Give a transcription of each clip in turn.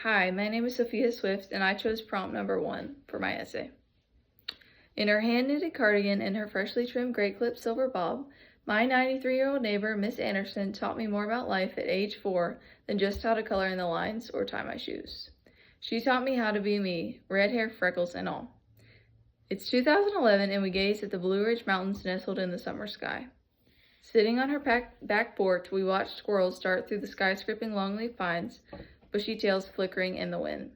Hi, my name is Sophia Swift, and I chose prompt number 1 for my essay. In her hand-knitted cardigan and her freshly trimmed gray clip silver bob, my 93-year-old neighbor, Miss Anderson, taught me more about life at age 4 than just how to color in the lines or tie my shoes. She taught me how to be me, red hair, freckles, and all. It's 2011, and we gaze at the Blue Ridge Mountains nestled in the summer sky. Sitting on her back porch, we watch squirrels dart through the skyscraping longleaf pines, bushy tails flickering in the wind.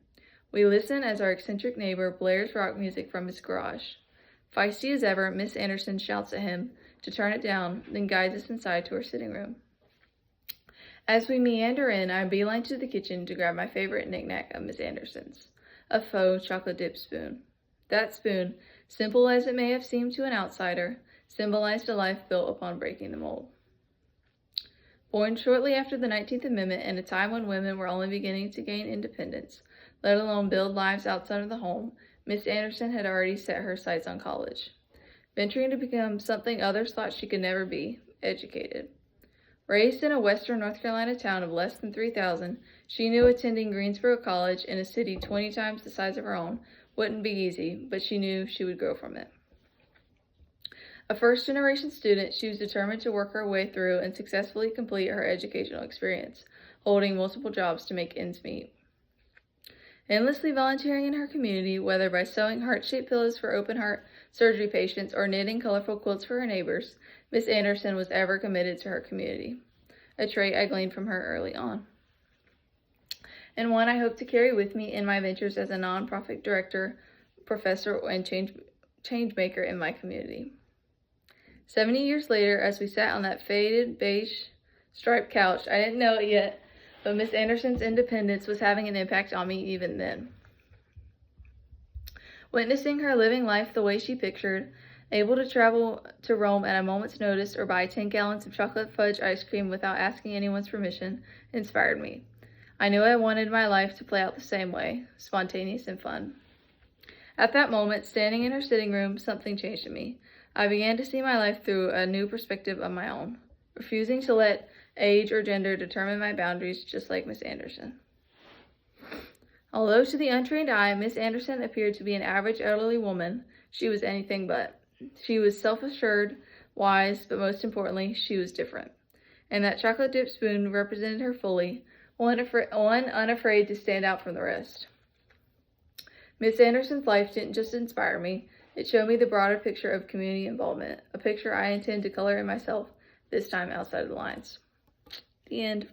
We listen as our eccentric neighbor blares rock music from his garage. Feisty as ever, Miss Anderson shouts at him to turn it down, then guides us inside to her sitting room. As we meander in, I beeline to the kitchen to grab my favorite knickknack of Miss Anderson's, a faux chocolate dip spoon. That spoon, simple as it may have seemed to an outsider, symbolized a life built upon breaking the mold. Born shortly after the 19th Amendment and a time when women were only beginning to gain independence, let alone build lives outside of the home, Miss Anderson had already set her sights on college, venturing to become something others thought she could never be, educated. Raised in a western North Carolina town of less than 3,000, she knew attending Greensboro College in a city 20 times the size of her own wouldn't be easy, but she knew she would grow from it. A first-generation student, she was determined to work her way through and successfully complete her educational experience, holding multiple jobs to make ends meet. Endlessly volunteering in her community, whether by sewing heart-shaped pillows for open-heart surgery patients or knitting colorful quilts for her neighbors, Miss Anderson was ever committed to her community, a trait I gleaned from her early on, and one I hope to carry with me in my ventures as a nonprofit director, professor, and change maker in my community. 70 years later, as we sat on that faded beige striped couch, I didn't know it yet, but Miss Anderson's independence was having an impact on me even then. Witnessing her living life the way she pictured, able to travel to Rome at a moment's notice or buy 10 gallons of chocolate fudge ice cream without asking anyone's permission, inspired me. I knew I wanted my life to play out the same way, spontaneous and fun. At that moment, standing in her sitting room, something changed in me. I began to see my life through a new perspective of my own, refusing to let age or gender determine my boundaries, just like Miss Anderson. Although to the untrained eye, Miss Anderson appeared to be an average elderly woman, she was anything but. She was self-assured, wise, but most importantly, she was different. And that chocolate dip spoon represented her fully, one unafraid to stand out from the rest. Miss Anderson's life didn't just inspire me, it showed me the broader picture of community involvement, a picture I intend to color in myself, this time outside of the lines. The end.